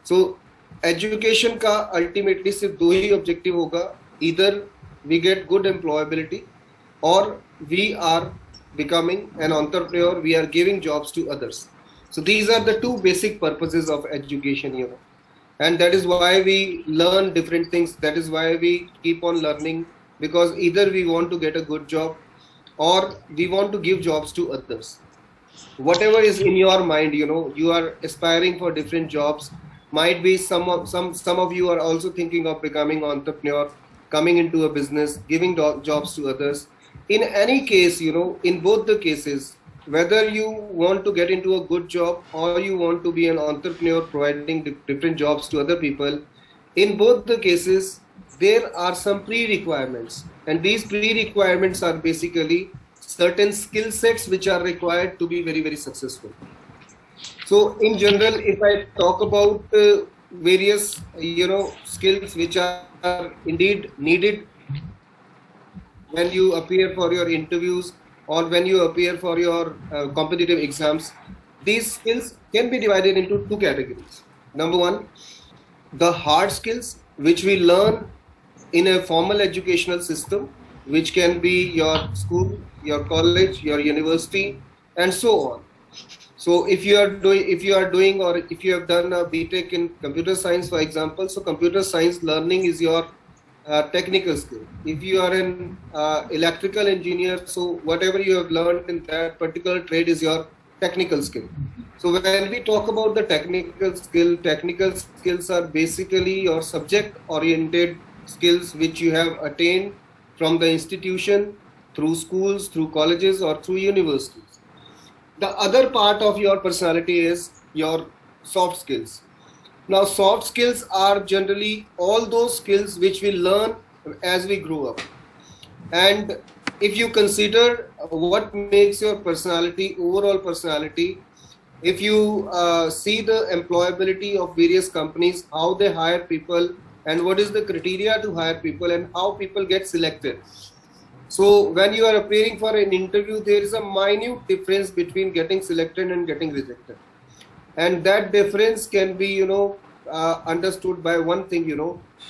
So education का ultimately सिर्फ दो ही ऑब्जेक्टिव होगा, इधर वी गेट गुड एम्प्लॉयबिलिटी और we are becoming an entrepreneur, we are giving jobs to others. So these are the two basic purposes of education, and that is why we learn different things. That is why we keep on learning, because either we want to get a good job or we want to give jobs to others. Whatever is in your mind, you are aspiring for different jobs. Might be some of you are also thinking of becoming entrepreneur, coming into a business, giving jobs to others. In any case, in both the cases, whether you want to get into a good job or you want to be an entrepreneur providing different jobs to other people, in both the cases there are some pre-requirements, and these pre-requirements are basically certain skill sets which are required to be very, very successful. So in general, if I talk about various skills which are indeed needed when you appear for your interviews or when you appear for your competitive exams, these skills can be divided into two categories. Number one, the hard skills which we learn in a formal educational system, which can be your school, your college, your university, and so on. So if you are doing, or if you have done a BTech in computer science, for example, so computer science learning is your technical skill. If you are an electrical engineer, so whatever you have learned in that particular trade is your technical skill. So when we talk about the technical skills are basically your subject oriented skills which you have attained from the institution, through schools, through colleges, or through universities. The other part of your personality is your soft skills. Now, soft skills are generally all those skills which we learn as we grow up. And if you consider what makes your personality, overall personality, if you see the employability of various companies, how they hire people, and what is the criteria to hire people, and how people get selected. So when you are appearing for an interview, there is a minute difference between getting selected and getting rejected. And that difference can be, understood by one thing,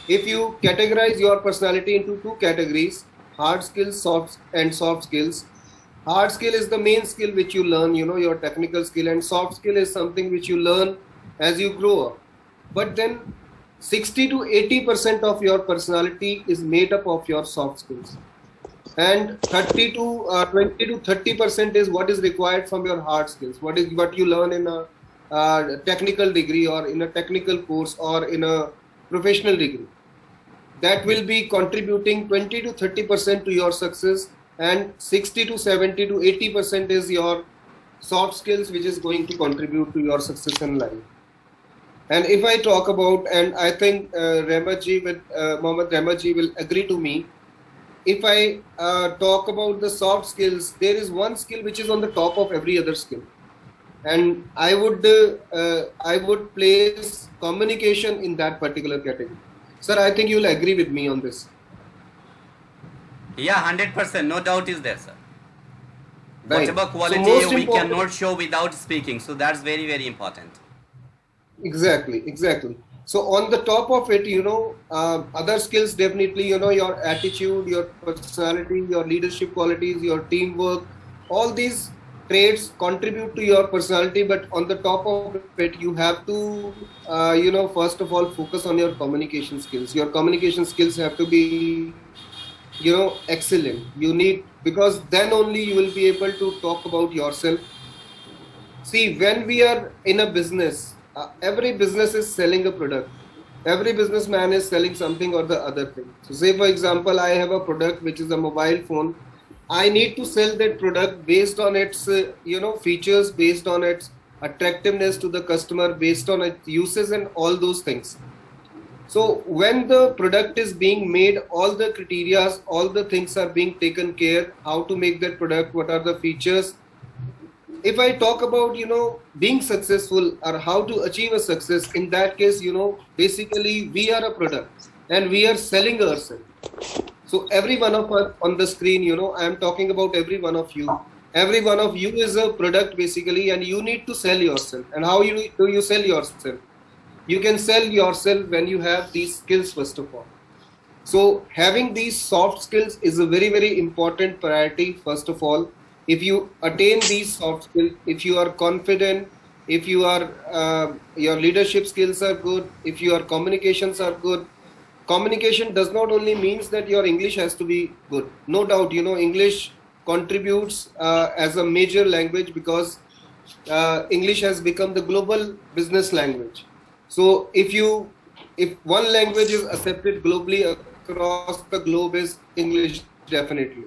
if you categorize your personality into two categories, hard skills, soft skills. Hard skill is the main skill which you learn, your technical skill, and soft skill is something which you learn as you grow up. But then 60 to 80% of your personality is made up of your soft skills, and 20 to 30% is what is required from your hard skills. What you learn in a technical degree, or in a technical course, or in a professional degree. That will be contributing 20 to 30% to your success, and 60 to 70 to 80% is your soft skills, which is going to contribute to your success in life. And if I talk about, and I think Mohammad Rehmatji will agree to me, if I talk about the soft skills, there is one skill which is on the top of every other skill, and I would place communication in that particular category. Sir, I think you will agree with me on this. Yeah, 100%. No doubt is there, sir. Right. Whatever quality so we cannot show without speaking. So that's very, very important. Exactly. So on the top of it, other skills definitely, your attitude, your personality, your leadership qualities, your teamwork, all these traits contribute to your personality. But on the top of it, you have to, first of all, focus on your communication skills. Your communication skills have to be, excellent. Because then only you will be able to talk about yourself. See, when we are in a business, every business is selling a product. Every businessman is selling something or the other thing. So say, for example, I have a product which is a mobile phone. I need to sell that product based on its, features, based on its attractiveness to the customer, based on its uses and all those things. So when the product is being made, all the criteria, all the things are being taken care, how to make that product, what are the features. If I talk about, being successful or how to achieve a success, in that case, basically we are a product and we are selling ourselves. So every one of us on the screen, I am talking about every one of you. Every one of you is a product basically, and you need to sell yourself. And how do you sell yourself? You can sell yourself when you have these skills first of all. So having these soft skills is a very, very important priority. First of all, if you attain these soft skills, if you are confident, if you are your leadership skills are good, if your communications are good. Communication does not only means that your English has to be good. No doubt, English contributes as a major language because English has become the global business language. So if one language is accepted globally across the globe is English, definitely.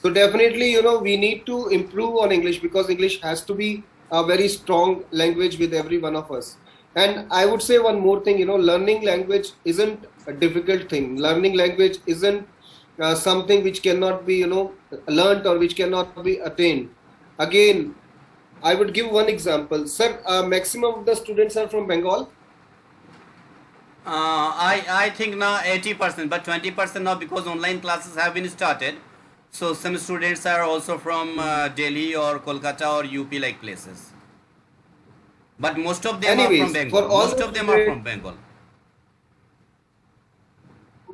So definitely, we need to improve on English because English has to be a very strong language with every one of us. And I would say one more thing, learning language isn't a difficult thing. Learning language isn't something which cannot be, learned or which cannot be attained. Again, I would give one example. Sir, maximum of the students are from Bengal. I think now 80%, but 20% now because online classes have been started. So some students are also from Delhi or Kolkata or UP like places. But most of them are from Anyways, for Bengal. all Most the of them are from students, Bengal.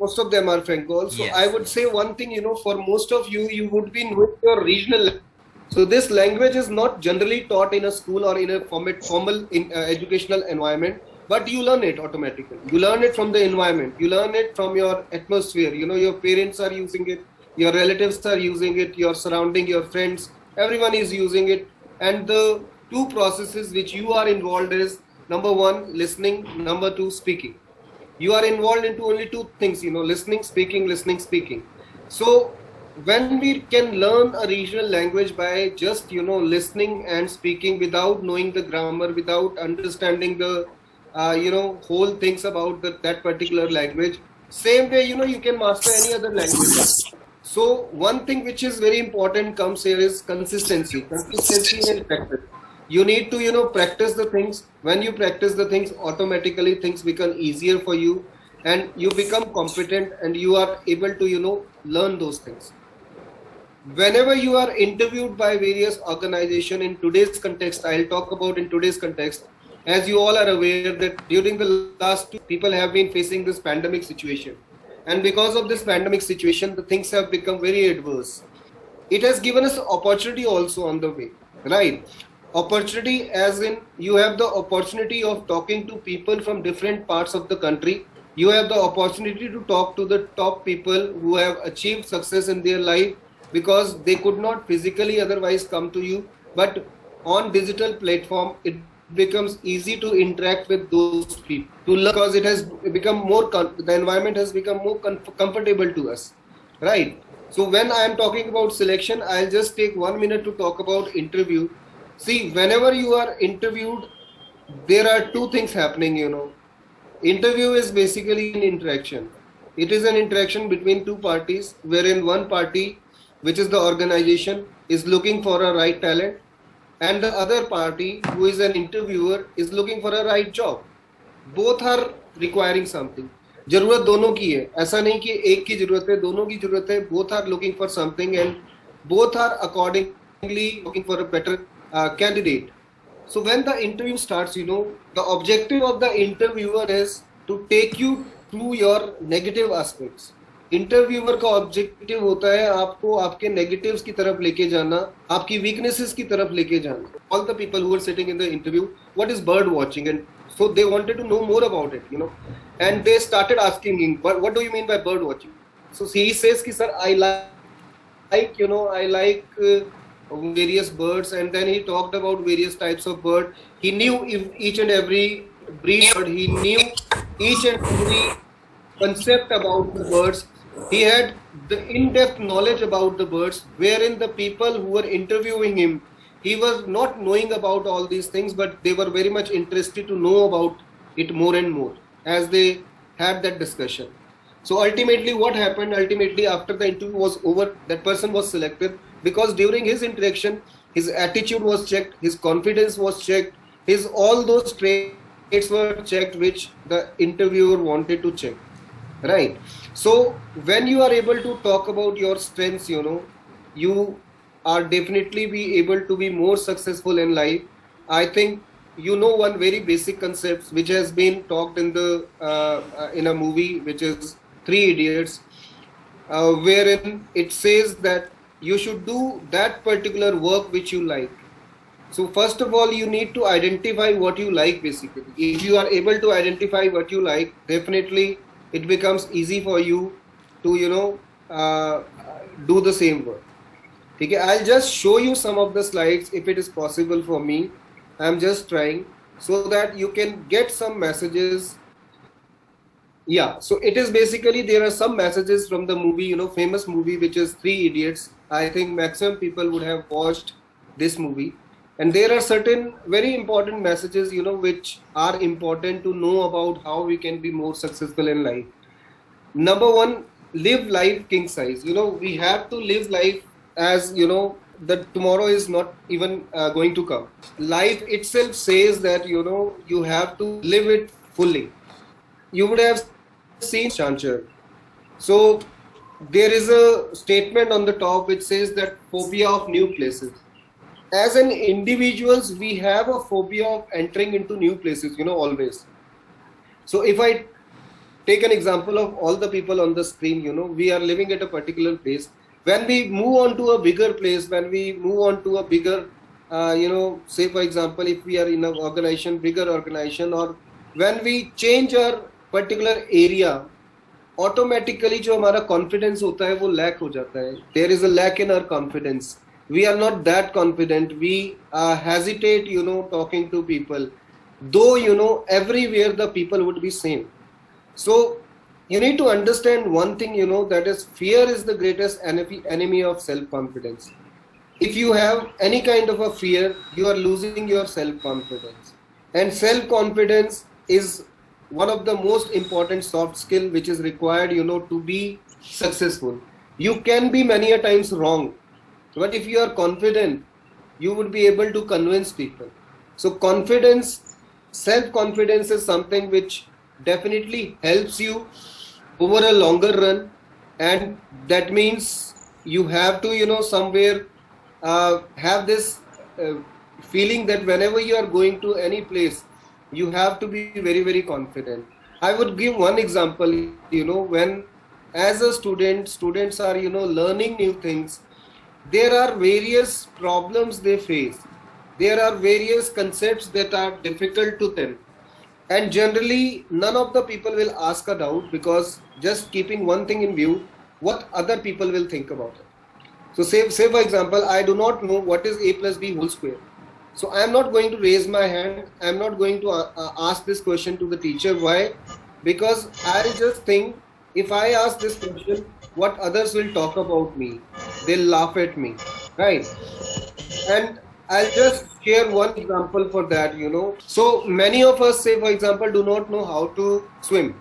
most of them are Bengal. So I Yes. would say one thing, for most of you, you would be knowing your regional language. So this language is not generally taught in a school or in a formal educational environment, but you learn it automatically. You learn it from the environment. You learn it from your atmosphere. Your parents are using it, your relatives are using it, your surrounding, your friends, everyone is using it. And the two processes which you are involved is number one, listening, number two, speaking. You are involved into only two things, listening, speaking. So when we can learn a regional language by just listening and speaking without knowing the grammar, without understanding the whole things about that particular language, same way you can master any other language. So one thing which is very important comes here is consistency and practice. You need to practice the things. When you practice the things, automatically things become easier for you, and you become competent, and you are able to learn those things. Whenever you are interviewed by various organizations in today's context, I'll talk about in today's context. As you all are aware that during the last 2 people have been facing this pandemic situation, and because of this pandemic situation, the things have become very adverse. It has given us opportunity also on the way, right? Opportunity as in you have the opportunity of talking to people from different parts of the country. You have the opportunity to talk to the top people who have achieved success in their life because they could not physically otherwise come to you, but on digital platform it becomes easy to interact with those people, to learn, because it has become more the environment has become more comfortable to us, right? So when I am talking about selection, I'll just take 1 minute to talk about interview. See, whenever you are interviewed, there are two things happening. Interview is basically an interaction. It is an interaction between two parties, wherein one party, which is the organization, is looking for a right talent, and the other party, who is an interviewer, is looking for a right job. Both are requiring something. जरूरत दोनों की है, ऐसा नहीं कि एक की जरूरत है, दोनों की जरूरत है. Both are looking for something, and both are accordingly looking for a better candidate. So when the interview starts, the objective of the interviewer is to take you through your negative aspects. Interviewer का objective होता है आपको आपके negatives की तरफ लेके जाना, आपकी वीकनेसेस की तरफ लेके जाना. All the people who are sitting in the interview, what is bird watching, and so they wanted to know more about it, and they started asking him, what do you mean by bird watching? So he says ki sir, I like various birds, and then he talked about various types of bird. He knew each and every breed bird, he knew each and every concept about the birds. He had the in-depth knowledge about the birds, wherein the people who were interviewing him, he was not knowing about all these things, but they were very much interested to know about it more and more as they had that discussion. So ultimately what happened, after the interview was over, that person was selected because during his interaction, his attitude was checked, his confidence was checked, his all those traits were checked which the interviewer wanted to check, right? So when you are able to talk about your strengths, you are definitely be able to be more successful in life. I think you know one very basic concept which has been talked in the in a movie which is Three Idiots, wherein it says that you should do that particular work which you like. So first of all, you need to identify what you like basically. If you are able to identify what you like, definitely it becomes easy for you to, do the same work. Okay, I'll just show you some of the slides if it is possible for me. I'm just trying so that you can get some messages. Yeah, so it is basically there are some messages from the movie, famous movie which is Three Idiots. I think maximum people would have watched this movie. And there are certain very important messages, which are important to know about how we can be more successful in life. Number one, live life king size. We have to live life as, that tomorrow is not even going to come. Life itself says that, you have to live it fully. You would have seen Chanchar. So there is a statement on the top which says that phobia of new places. As an individuals, we have a phobia of entering into new places, always. So if I take an example of all the people on the screen, we are living at a particular place. When we move on to a bigger place, when we move on to a bigger, say for example, if we are in an organization, bigger organization, or when we change our particular area, automatically जो हमारा confidence होता है वो lack हो जाता है. There is a lack in our confidence. We are not that confident. We hesitate, talking to people. Though, everywhere the people would be same. So you need to understand one thing, that is fear is the greatest enemy of self-confidence. If you have any kind of a fear, you are losing your self-confidence. And self-confidence is one of the most important soft skill which is required, to be successful. You can be many a times wrong, but if you are confident, you would be able to convince people. So confidence, self-confidence is something which definitely helps you over a longer run, and that means you have to, somewhere have this feeling that whenever you are going to any place, you have to be very, very confident. I would give one example, when as a students are, learning new things, there are various problems they face. There are various concepts that are difficult to them. And generally, none of the people will ask a doubt because just keeping one thing in view, what other people will think about it. So say for example, I do not know what is a plus b whole square. So I am not going to raise my hand. I am not going to ask this question to the teacher. Why? Because I just think if I ask this question, what others will talk about me? They'll laugh at me, right? And I'll just share one example for that, So many of us, say for example, do not know how to swim.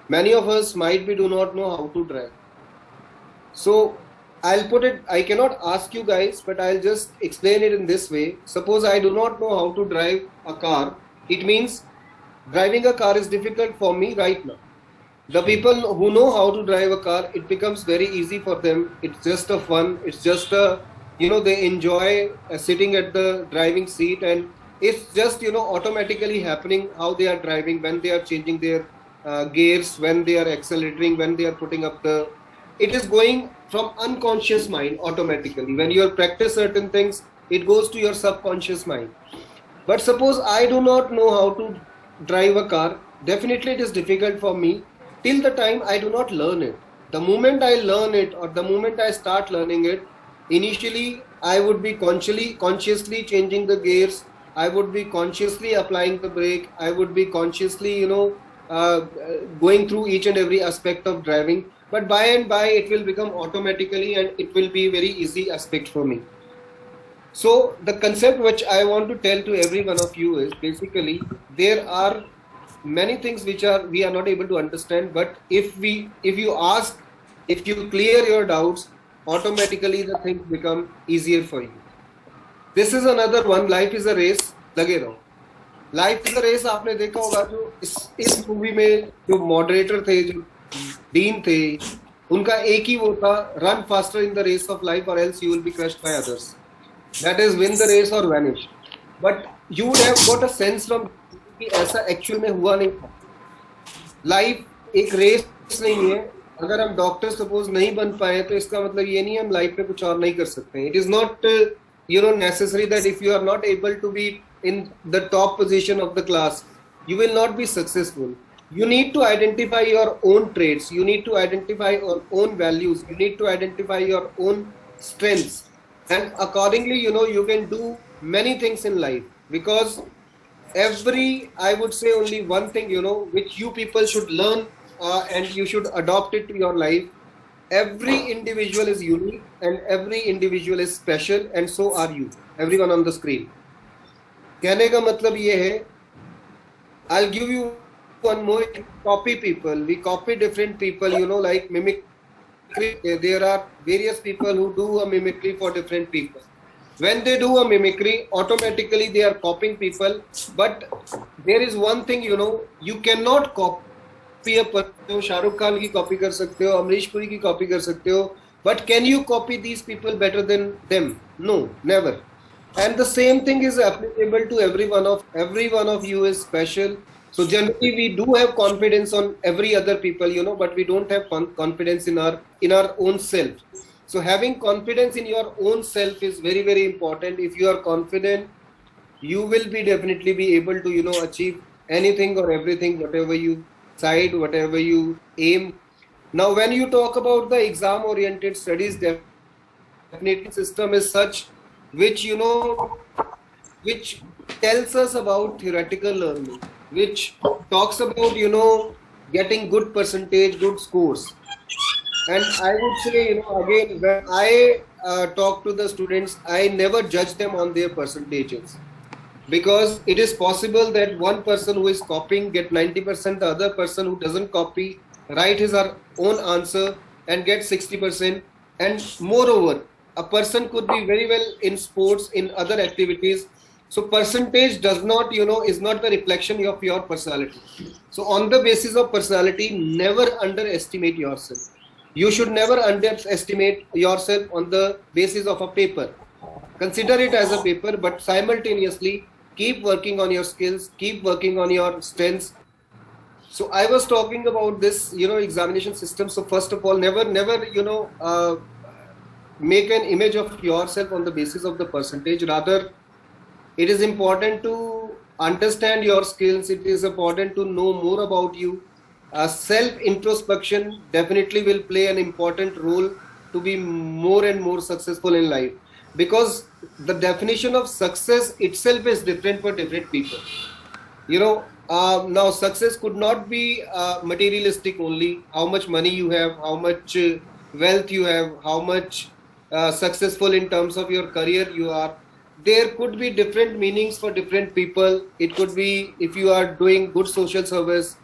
Many of us might be do not know how to drive. So I'll put it, I cannot ask you guys, but I'll just explain it in this way. Suppose I do not know how to drive a car. It means driving a car is difficult for me right now. The people who know how to drive a car, it becomes very easy for them. It's just a fun. It's just a, they enjoy sitting at the driving seat, and it's just, automatically happening how they are driving, when they are changing their gears, when they are accelerating, when they are putting up the, it is going from unconscious mind automatically. When you practice certain things, it goes to your subconscious mind. But suppose I do not know how to drive a car, definitely it is difficult for me till the time I do not learn it. The moment I learn it, or the moment I start learning it, initially I would be consciously changing the gears. I would be consciously applying the brake. I would be consciously, going through each and every aspect of driving. But by and by, it will become automatically, and it will be very easy aspect for me. So the concept which I want to tell to every one of you is basically there are many things which we are not able to understand, but if you ask, if you clear your doubts, automatically the things become easier for you. This is another one. Life is a race. लगे रहो. Life is a race. आपने देखा होगा जो इस movie में जो moderator थे, जो डीन थे, उनका एक ही वो था, run faster in the race of life or else you will be crushed by others. That is win the race or vanish. But you would have got a sense from कि ऐसा actual में हुआ नहीं था. Life एक race नहीं है. अगर हम डॉक्टर सपोज नहीं बन पाए तो इसका मतलब ये नहीं है हम लाइफ में कुछ और नहीं कर सकते. It is not necessary that if you are not able to be in the top position of the class, you will not be successful. You need to identify your own traits, you need to identify your own values, you need to identify your own strengths, and accordingly you can do many things in life. Because I would say only one thing which you people should learn, and you should adopt it to your life. Every individual is unique and every individual is special, and so are you, everyone on the screen. कहने का मतलब ये है, I'll give you one more. Copy people, we copy different people, like mimicry. There are various people who do a mimicry for different people. When they do a mimicry, automatically they are copying people. But there is one thing, you cannot copy a person. Shahrukh Khan की copy कर सकते हो, अमरीश पुरी की copy कर सकते हो, but can you copy these people better than them? No, never. And the same thing is applicable to every one of you is special. So generally we do have confidence on every other people, but we don't have confidence in our own self. So having confidence in your own self is very, very important. If you are confident, you will be definitely be able to achieve anything or everything, whatever you decide, whatever you aim. Now when you talk about the exam oriented studies, definitely system is such which which tells us about theoretical learning, which talks about getting good percentage, good scores. And I would say again, when I talk to the students, I never judge them on their percentages, because it is possible that one person who is copying get 90%, the other person who doesn't copy write his own answer and get 60%. And moreover, a person could be very well in sports, in other activities. So percentage does not is not the reflection of your personality. So on the basis of personality, never underestimate yourself. You should never underestimate yourself on the basis of a paper. Consider it as a paper, but simultaneously keep working on your skills, keep working on your strengths. So I was talking about this examination system. So first of all, never make an image of yourself on the basis of the percentage. Rather, it is important to understand your skills. It is important to know more about you. Self introspection definitely will play an important role to be more and more successful in life, because the definition of success itself is different for different people. Now success could not be materialistic only, how much money you have, how much wealth you have, how much successful in terms of your career you are. There could be different meanings for different people. It could be if you are doing good social service,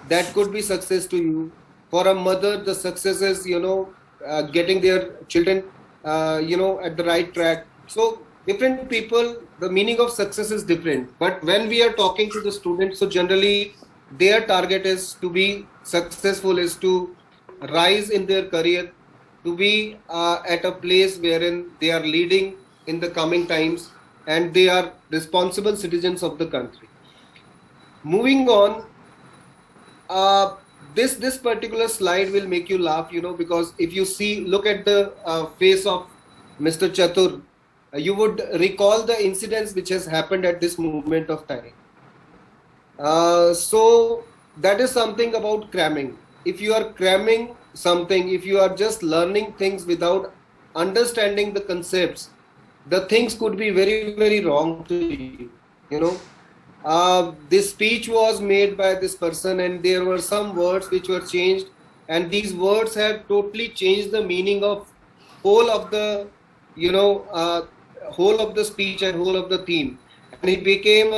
that could be success to you. For a mother, the success is getting their children at the right track. So different people, the meaning of success is different. But when we are talking to the students, so generally their target is to be successful, is to rise in their career, to be at a place wherein they are leading in the coming times, and they are responsible citizens of the country. Moving on, this particular slide will make you laugh, because if you look at the face of Mr. Chatur, you would recall the incidents which has happened at this moment of time. So that is something about cramming. If you are cramming something, if you are just learning things without understanding the concepts, the things could be very, very wrong to you. This speech was made by this person, and there were some words which were changed, and these words have totally changed the meaning of whole of the whole of the speech and whole of the theme, and it became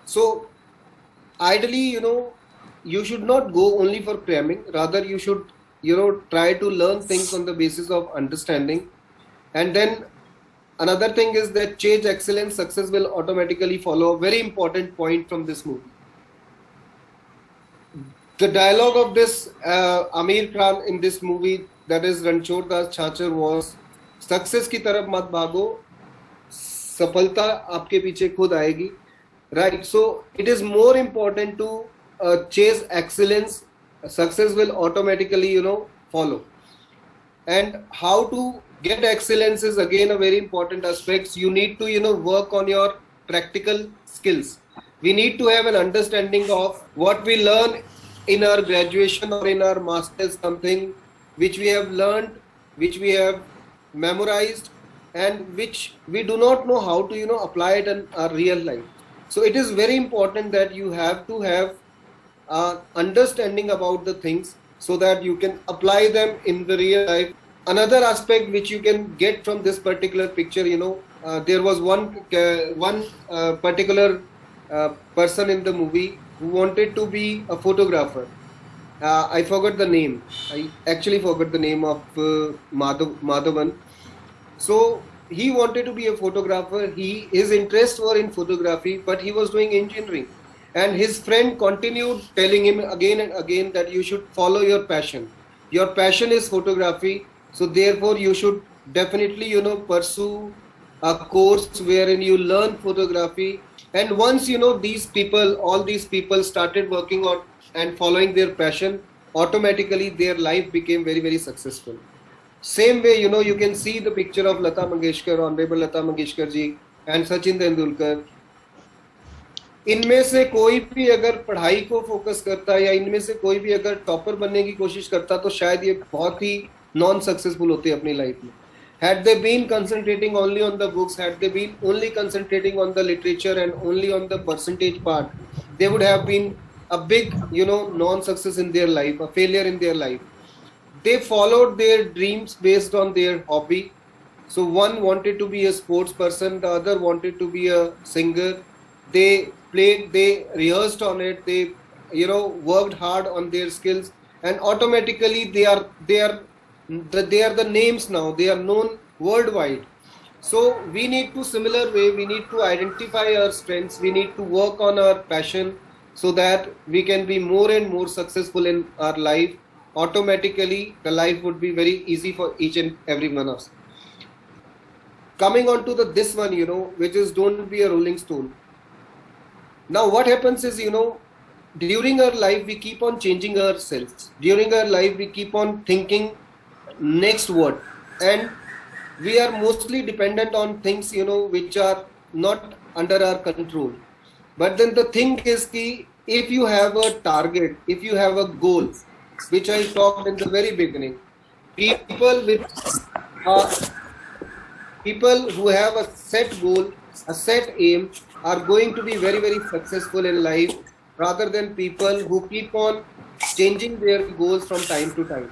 so ideally you should not go only for cramming. Rather, you should try to learn things on the basis of understanding. And then another thing is that change excellence, success will automatically follow. A very important point from this movie. The dialogue of this Amir Khan in this movie, that is Ranchhod Das Chhachar, was success ki taraf mat bhago, सफलता आपके पीछे खुद आएगी, right? So it is more important to chase excellence. Success will automatically, follow. And how to get excellence is again a very important aspect. You need to, work on your practical skills. We need to have an understanding of what we learn in our graduation or in our masters, something which we have learned, which we have memorized, and which we do not know how to, apply it in our real life. So it is very important that you have to have understanding about the things so that you can apply them in the real life. Another aspect which you can get from this particular picture, there was one particular person in the movie who wanted to be a photographer. I forgot the name. I actually forgot the name of Madhavan. So he wanted to be a photographer. His interests were in photography, but he was doing engineering. And his friend continued telling him again and again that you should follow your passion. Your passion is photography, so therefore you should definitely, pursue a course wherein you learn photography. And once, all these people started working on and following their passion, automatically their life became very, very successful. Same way, you can see the picture of Lata Mangeshkar, Honorable Lata Mangeshkar ji, and Sachin Tendulkar. इनमें से कोई भी अगर पढ़ाई को focus करता या इनमें से कोई भी अगर टॉपर बनने की कोशिश करता तो शायद ये बहुत ही नॉन सक्सेसफुल होते अपनी लाइफ में. Had they been concentrating only on the books, had they been only concentrating on the literature and only on the percentage part, they would have been a big, non-success in their life, a failure in their life. They followed their dreams based on their hobby. So one wanted to be a sports person, the other wanted to be a singer. They played, they rehearsed on it, they, worked hard on their skills, and automatically they are the names now. They are known worldwide. So we need to, similar way, we need to identify our strengths. We need to work on our passion so that we can be more and more successful in our life. Automatically, the life would be very easy for each and every one of us. Coming on to this one, which is don't be a rolling stone. Now, what happens is, during our life, we keep on changing ourselves. During our life, we keep on thinking next what, and we are mostly dependent on things, which are not under our control. But then the thing is ki, if you have a target, if you have a goal, which I talked in the very beginning, people who have a set goal, a set aim, are going to be very, very successful in life, rather than people who keep on changing their goals from time to time.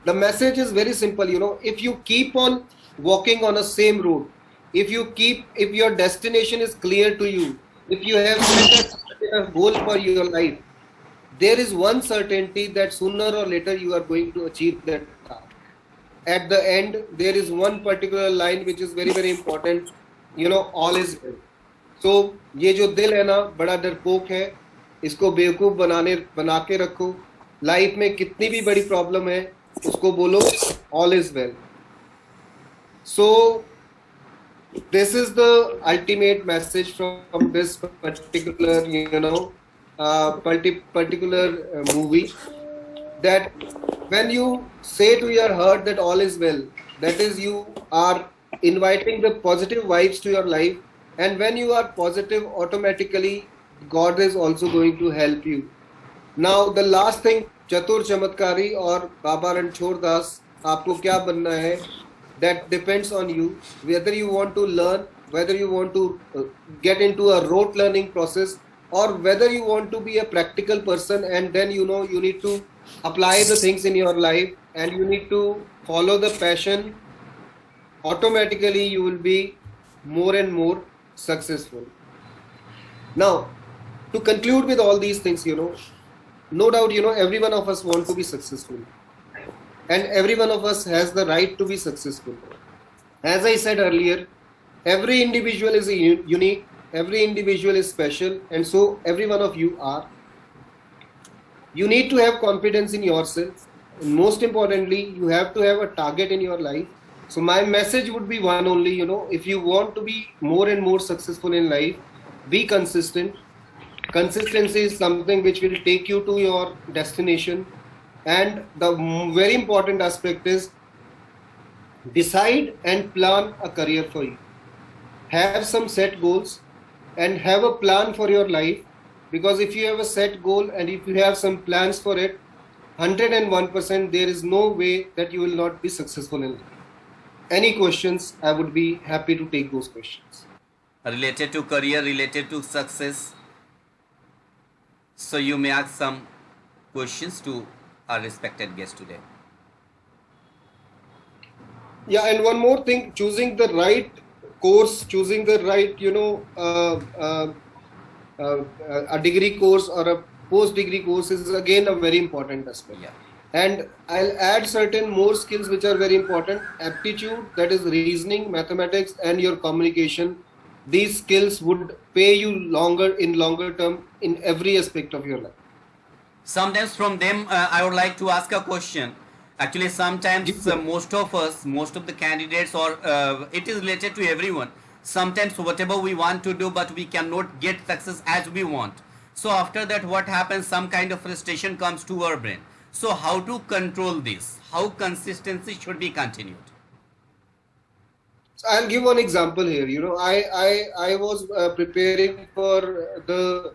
The message is very simple, if you keep on walking on a same road, if your destination is clear to you, if you have set a goal for your life, there is one certainty that sooner or later you are going to achieve that task. At the end, there is one particular line which is very, very important, all is well. So, ये जो दिल है ना बड़ा डरपोक है, इसको बेवकूफ बना के रखो. लाइफ में कितनी भी बड़ी प्रॉब्लम है, उसको बोलो all is well. So this is the ultimate message from this particular, particular movie, that when you say to your heart that all is well, that is, you are inviting the positive vibes to your life, and when you are positive, automatically God is also going to help you. Now the last thing, चतुर चमत्कारी और बाबा रणछोड़ दास, आपको क्या बनना है, that depends on you. Whether you want to learn, whether you want to get into a rote learning process, or whether you want to be a practical person, and then you need to apply the things in your life and you need to follow the passion, automatically you will be more and more successful. Now, to conclude with all these things, no doubt, every one of us want to be successful, and every one of us has the right to be successful. As I said earlier, every individual is unique, every individual is special, and so every one of you are. You need to have confidence in yourself, and most importantly, you have to have a target in your life. So my message would be one only, if you want to be more and more successful in life, be consistent. Consistency is something which will take you to your destination. And the very important aspect is decide and plan a career for you. Have some set goals and have a plan for your life, because if you have a set goal and if you have some plans for it, 101% there is no way that you will not be successful in life. Any questions, I would be happy to take those questions. Related to career, related to success. So you may ask some questions to our respected guest today. Yeah, and one more thing, choosing the right course, choosing the right, a degree course or a post-degree course is again a very important aspect. Yeah. And I'll add certain more skills which are very important. Aptitude, that is reasoning, mathematics, and your communication. These skills would pay you longer term in every aspect of your life. Sometimes from them, I would like to ask a question. Actually, sometimes most of us, most of the candidates, or it is related to everyone. Sometimes whatever we want to do, but we cannot get success as we want. So after that, what happens? Some kind of frustration comes to our brain. So how to control this? How consistency should be continued? So I'll give one example here. I was preparing for the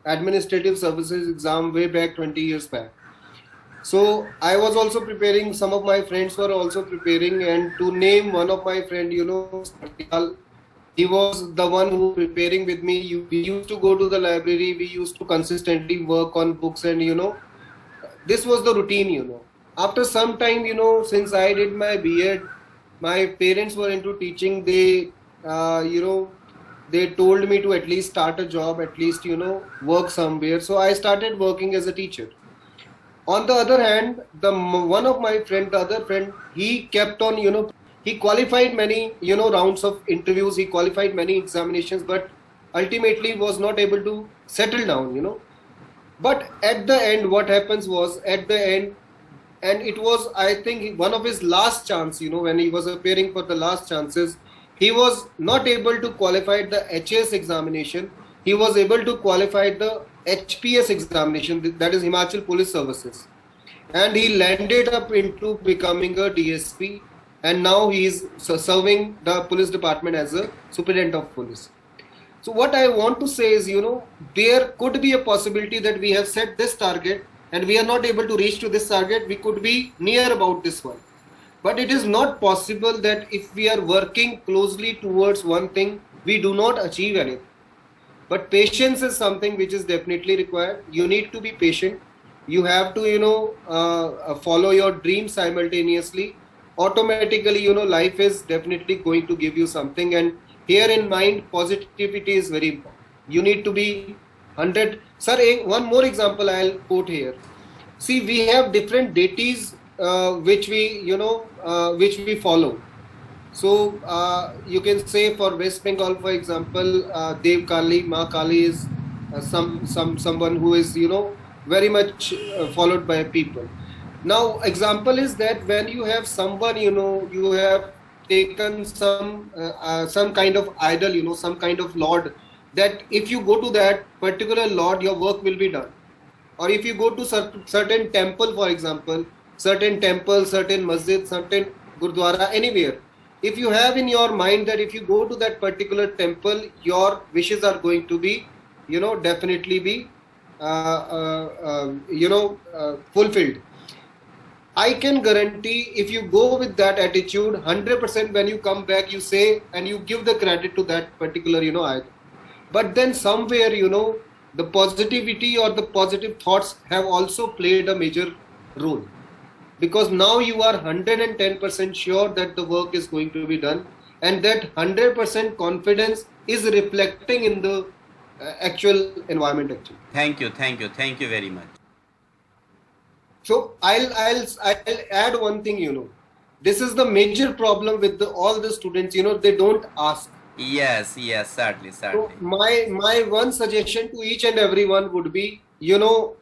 administrative services exam way back 20 years back. So I was also preparing. Some of my friends were also preparing, and to name one of my friend, he was the one who preparing with me. We used to go to the library. We used to consistently work on books, and this was the routine. After some time, since I did my B.Ed, my parents were into teaching. They told me to at least start a job, at least work somewhere. So I started working as a teacher. On the other hand, one of my friend, the other friend, he kept on, he qualified many, rounds of interviews, he qualified many examinations, but ultimately was not able to settle down. But at the end, what happens was, at the end, and it was, I think, one of his last chance, when he was appearing for the last chances, he was not able to qualify the HS examination. He was able to qualify the HPS examination, that is Himachal Police Services, and he landed up into becoming a DSP, and now he is serving the police department as a superintendent of police. So what I want to say is, there could be a possibility that we have set this target and we are not able to reach to this target. We could be near about this one, but it is not possible that if we are working closely towards one thing, we do not achieve anything. But patience is something which is definitely required. You need to be patient. You have to, follow your dreams simultaneously. Automatically, life is definitely going to give you something. And here in mind, positivity is very important. You need to be 100. Sir, one more example I'll quote here. See, we have different deities which we follow. So you can say for West Bengal, for example, Dev Kali, Ma Kali is someone who is very much followed by people. Now, example is that when you have someone, you have taken some kind of idol, some kind of lord, that if you go to that particular lord, your work will be done. Or if you go to certain temple, for example, certain temple, certain masjid, certain gurdwara, anywhere. If you have in your mind that if you go to that particular temple, your wishes are going to be, definitely be, fulfilled. I can guarantee if you go with that attitude, 100% when you come back, you say and you give the credit to that particular, idol. But then somewhere, the positivity or the positive thoughts have also played a major role. Because now you are 110% sure that the work is going to be done, and that 100% confidence is reflecting in the actual environment actually. Thank you very much. So I'll add one thing, this is the major problem with all the students, they don't ask. Yes, certainly. So my one suggestion to each and everyone would be, even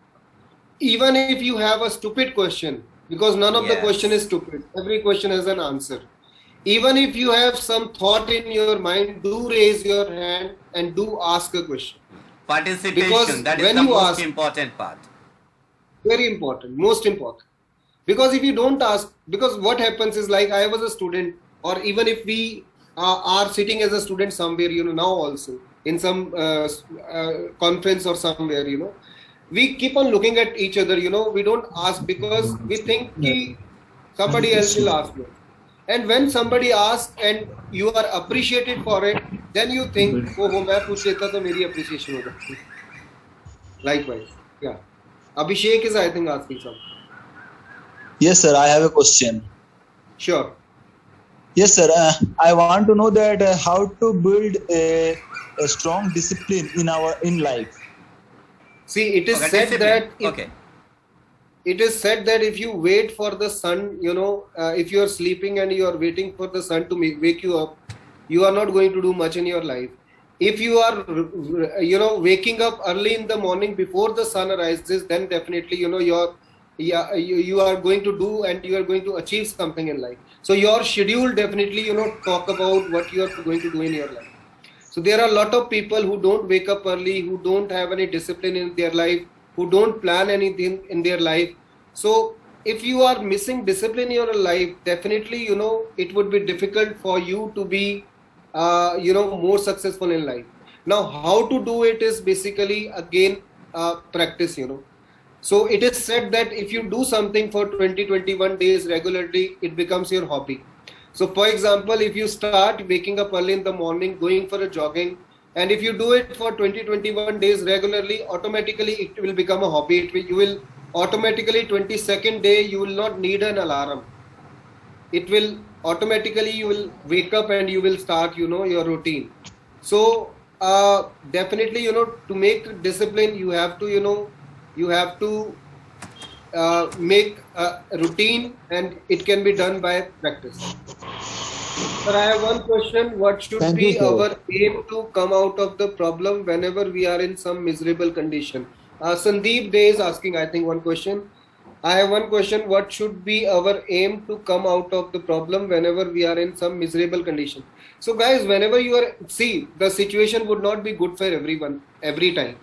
if you have a stupid question, because none of the question is Yes. stupid. Every question has an answer. Even if you have some thought in your mind, do raise your hand and do ask a question. Participation, Because that is when the you most ask, important part. very important, most important. Because if you don't ask, because what happens is, like, I was a student, or even if we are sitting as a student somewhere, now also in some conference or somewhere, we keep on looking at each other, we don't ask because we think ki somebody else will ask me. And when somebody asks and you are appreciated for it, then you think, oh, मैं पूछ लेता तो मेरी appreciation हो जाती. Likewise, yeah. Abhishek is, I think, asking something. Yes, sir. I have a question. Sure. Yes, sir. I want to know that how to build a strong discipline in life. See, it is Okay, said discipline. that if Okay. it is said that if you wait for the sun, if you are sleeping and you are waiting for the sun to wake you up, you are not going to do much in your life. If you are, waking up early in the morning before the sun arises, then definitely, you are going to do and you are going to achieve something in life. So your schedule definitely, talk about what you are going to do in your life. So there are a lot of people who don't wake up early, who don't have any discipline in their life, who don't plan anything in their life. So if you are missing discipline in your life, definitely, it would be difficult for you to be, more successful in life. Now, how to do it is basically, again, practice, So it is said that if you do something for 20-21 days regularly, it becomes your hobby. So for example, if you start waking up early in the morning, going for a jogging, and if you do it for 20-21 days regularly, automatically it will become a hobby. You will automatically 22nd day, you will not need an alarm. It will automatically, you will wake up and you will start, your routine. So definitely, to make discipline, you have to, you have to make a routine, and it can be done by practice. Sir, I have one question. What should Thank you, be sir. our aim to come out of the problem whenever we are in some miserable condition? Sandeep Day is asking, I think, one question. I have one question. What should be our aim to come out of the problem whenever we are in some miserable condition? So, guys, whenever you are, see, the situation would not be good for everyone every time.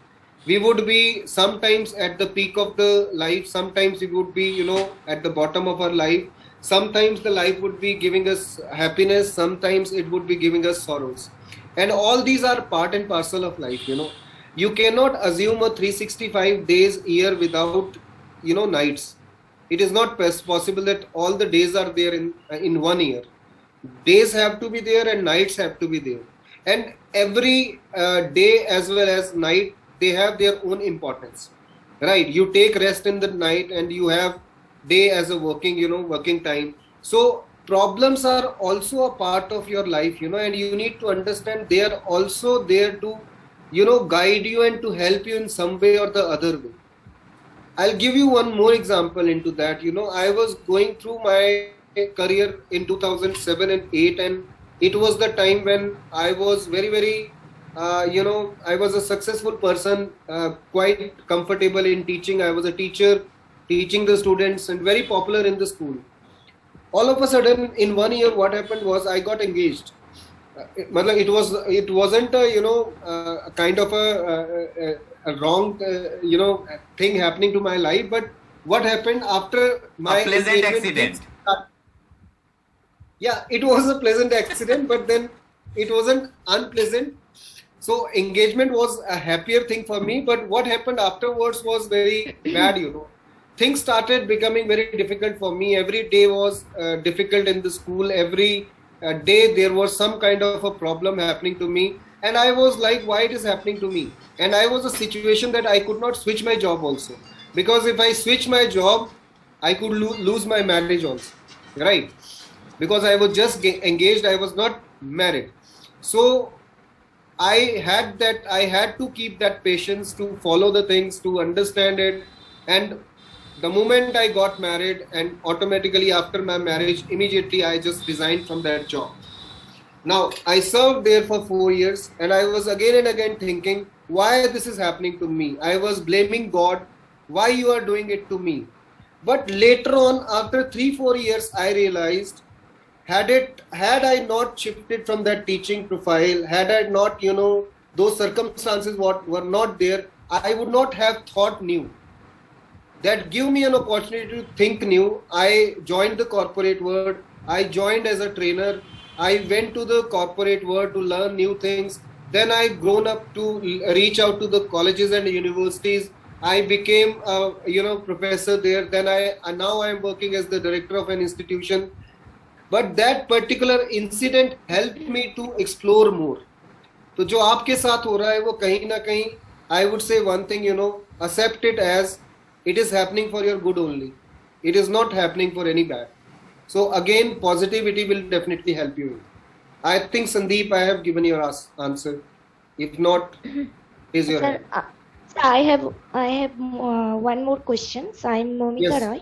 We would be sometimes at the peak of the life, sometimes we would be, at the bottom of our life. Sometimes the life would be giving us happiness, sometimes it would be giving us sorrows. And all these are part and parcel of life, You cannot assume a 365 days year without, nights. It is not possible that all the days are there in 1 year. Days have to be there and nights have to be there. And every day as well as night, they have their own importance, right? You take rest in the night and you have day as a working time. So problems are also a part of your life, and you need to understand they are also there to, guide you and to help you in some way or the other way. I'll give you one more example into that. I was going through my career in 2007 and 8, and it was the time when I was very, very, I was a successful person, quite comfortable in teaching. I was a teacher, teaching the students, and very popular in the school. All of a sudden, in 1 year, what happened was I got engaged. It wasn't a kind of a wrong thing happening to my life, but what happened after my A pleasant engagement, accident. yeah, it was a pleasant accident, but then it wasn't unpleasant. So engagement was a happier thing for me, but what happened afterwards was very bad. Things started becoming very difficult for me. Every day was difficult in the school. Every day there was some kind of a problem happening to me, and I was like, why it is happening to me? And I was a situation that I could not switch my job also, because if I switch my job, I could lose my marriage also, right? Because I was just engaged, I was not married. So I had to keep that patience to follow the things, to understand it. And the moment I got married, and automatically after my marriage, immediately I just resigned from that job. Now, I served there for 4 years, and I was again and again thinking, why this is happening to me? I was blaming God, why you are doing it to me? But later on, after 3-4 years, I realized, had I not shifted from that teaching profile, had I not, those circumstances what were not there, I would not have thought new. That give me an opportunity to think new. I joined the corporate world. I joined as a trainer. I went to the corporate world to learn new things. Then I grown up to reach out to the colleges and universities. I became a professor there. Then and now I am working as the director of an institution. But that particular incident helped me to explore more. तो जो आपके साथ हो रहा है वो कहीं ना कहीं, I would say one thing, accept it as it is happening for your good only. It is not happening for any bad. So again, positivity will definitely help you. I think Sandeep, I have given your answer. If not, is your Sir, hand. sir, I have one more question. So I'm Momita Yes. Roy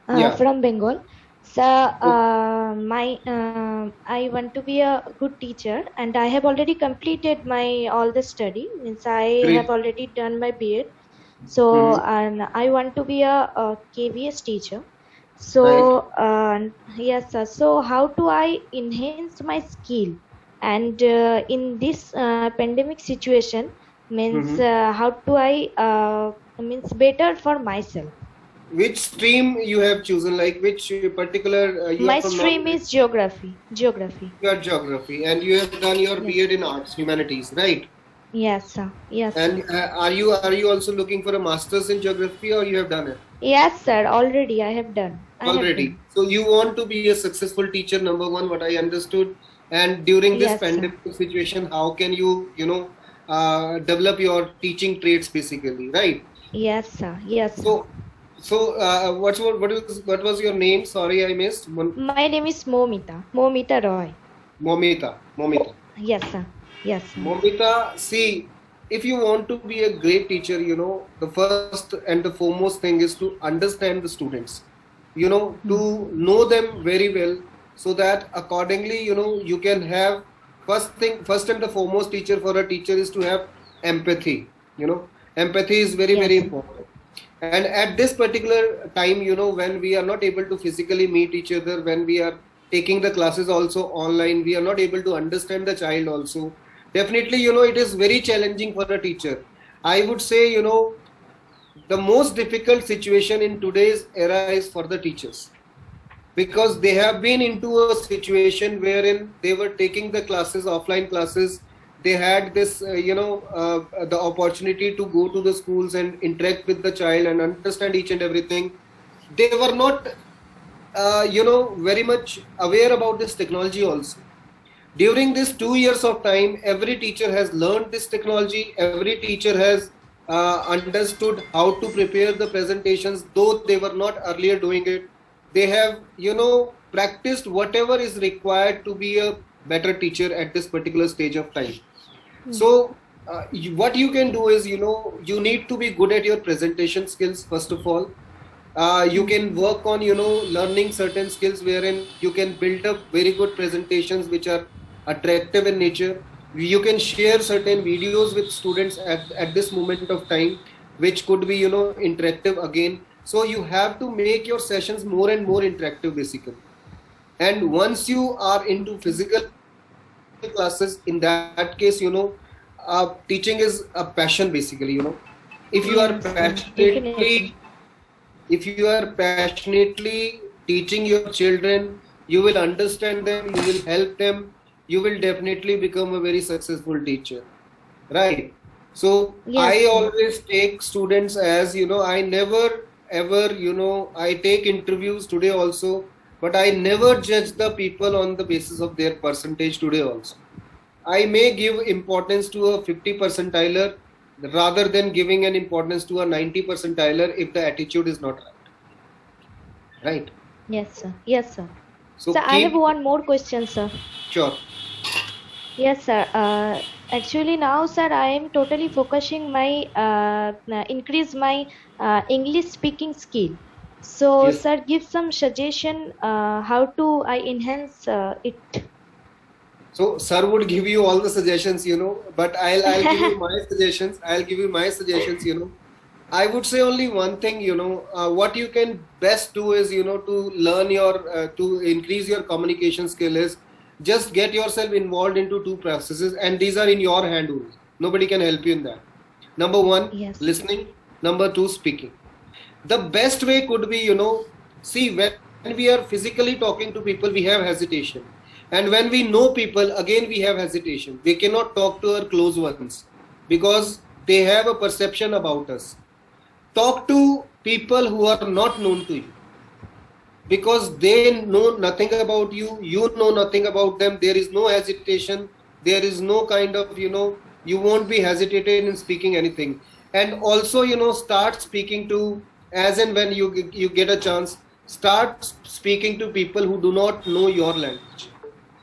Yeah. from Bengal. So I want to be a good teacher, and I have already completed my all the study. Means I Great. have already done my B.Ed. So and I want to be a KVS teacher. So yes, sir. So how do I enhance my skill? And in this pandemic situation, means how do I means better for myself? Which stream you have chosen? Like which particular? You My are from stream North- is geography. Geography. Your geography, and you have done your Yes. B.Ed in arts, humanities, right? Yes, sir. Yes, And sir. are you also looking for a master's in geography, or you have done it Yes, sir. Already I have done. I have already? done. So you want to be a successful teacher, number one, what I understood. And during this Yes, sir. pandemic situation, how can you develop your teaching traits basically, right? Yes, sir. Yes, sir. What was your name? Sorry, I missed. My name is Momita. Momita Roy. Momita. Yes, sir. Yes, sir. Momita, see, if you want to be a great teacher, the first and the foremost thing is to understand the students, to know them very well, so that accordingly, you can have first and the foremost teacher for a teacher is to have empathy. Empathy is very, Yes, very sir. important. And at this particular time, when we are not able to physically meet each other, when we are taking the classes also online, we are not able to understand the child also. Definitely, it is very challenging for a teacher. I would say, the most difficult situation in today's era is for the teachers, because they have been into a situation wherein they were taking the classes, offline classes. They had this, the opportunity to go to the schools and interact with the child and understand each and everything. They were not, very much aware about this technology also. During this 2 years of time, every teacher has learned this technology. Every teacher has understood how to prepare the presentations, though they were not earlier doing it. They have, practiced whatever is required to be a better teacher at this particular stage of time. So, what you can do is, you need to be good at your presentation skills, first of all. You can work on, learning certain skills wherein you can build up very good presentations which are attractive in nature. You can share certain videos with students at this moment of time, which could be, interactive again. So you have to make your sessions more and more interactive basically. And once you are into physical classes, in that case, teaching is a passion basically. If you are Yes, sir. passionately Definitely. if you are passionately teaching your children, you will understand them, you will help them, you will definitely become a very successful teacher, right? So Yes, I sir. always take students as, I never ever, I take interviews today also, but I never judge the people on the basis of their percentage today also. I may give importance to a 50 percentiler rather than giving an importance to a 90 percentiler if the attitude is not right. Right? Yes, sir. Yes, sir. So So I have keep one more question, sir. sure. Yes, sir. Actually, now, sir, I am totally focusing my increase my English speaking skill. So, Yes. sir, give some suggestion how to I enhance it. So sir would give you all the suggestions, but I'll give you my suggestions. I'll give you my suggestions, I would say only one thing, what you can best do is, to learn to increase your communication skill is just get yourself involved into two processes, and these are in your hand only. Nobody can help you in that. Number one, Yes. listening. Number two, speaking. The best way could be, see, when we are physically talking to people, we have hesitation. And when we know people, again, we have hesitation. We cannot talk to our close ones because they have a perception about us. Talk to people who are not known to you because they know nothing about you, you know nothing about them. There is no hesitation, there is no kind of, you won't be hesitated in speaking anything. And also, start speaking to, as and when you get a chance, start speaking to people who do not know your language,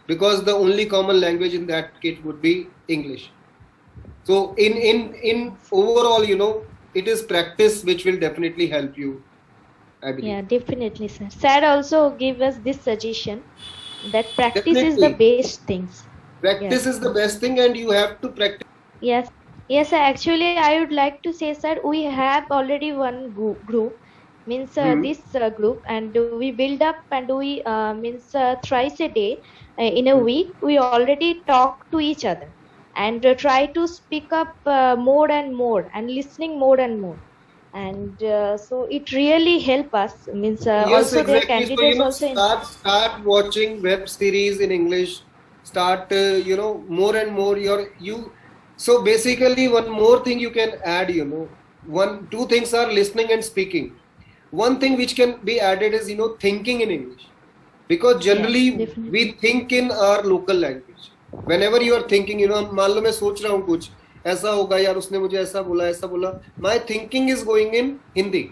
because the only common language in that case would be English. So in overall, it is practice which will definitely help you, I believe. Yeah, definitely, sir. Sir also give us this suggestion that practice is the Definitely. best things. Practice is the best thing, and you have to practice. Yes, yes, sir. Actually, I would like to say, sir, we have already one group, means this group, and we build up, and we means thrice a day in a week. We already talk to each other and try to speak up more and more and listening more and more, and so it really help us. Means Yes, also their exactly. So, candidates also. start watching web series in English. Start, more and more you. So basically, one more thing you can add, two things are listening and speaking. One thing which can be added is, thinking in English, because generally definitely. we think in our local language. Whenever you are thinking, मान लो मैं सोच रहा हूँ कुछ ऐसा होगा यार, उसने मुझे ऐसा बोला, my thinking is going in Hindi.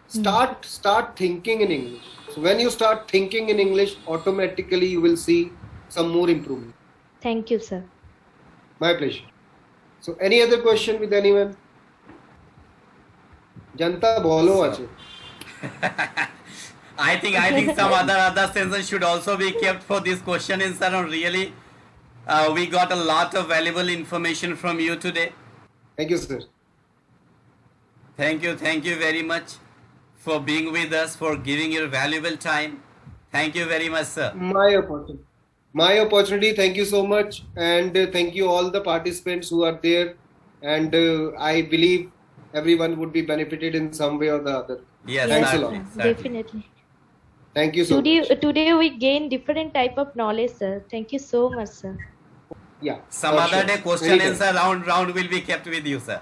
Start thinking in English. So when you start thinking in English, automatically you will see some more improvement. Thank you, sir. My pleasure. So any other question with anyone? Janta bolo ache. I think some other sessions should also be kept for this question answer. And really, we got a lot of valuable information from you today. Thank you, sir. Thank you very much for being with us, for giving your valuable time. Thank you very much, sir. My opportunity. Thank you so much, and thank you all the participants who are there. And I believe everyone would be benefited in some way or the other. Yes, Thanks a certainly, lot. certainly. Definitely. Thank you so much. Today we gain different type of knowledge, sir. Thank you so much, sir. Yeah. Some for other sure. day question Anytime. answer round will be kept with you, sir,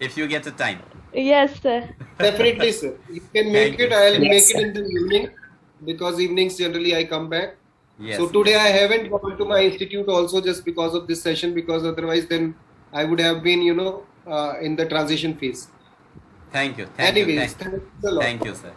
if you get the time. Yes, sir. Definitely, sir. You can make Thank it. you. I'll Yes, make sir. it in the evening, because evenings generally I come back. Yes. So today I haven't gone to my institute also, just because of this session, because otherwise then I would have been, in the transition phase. Thank you. Anyways, thanks a lot. Thank you, sir.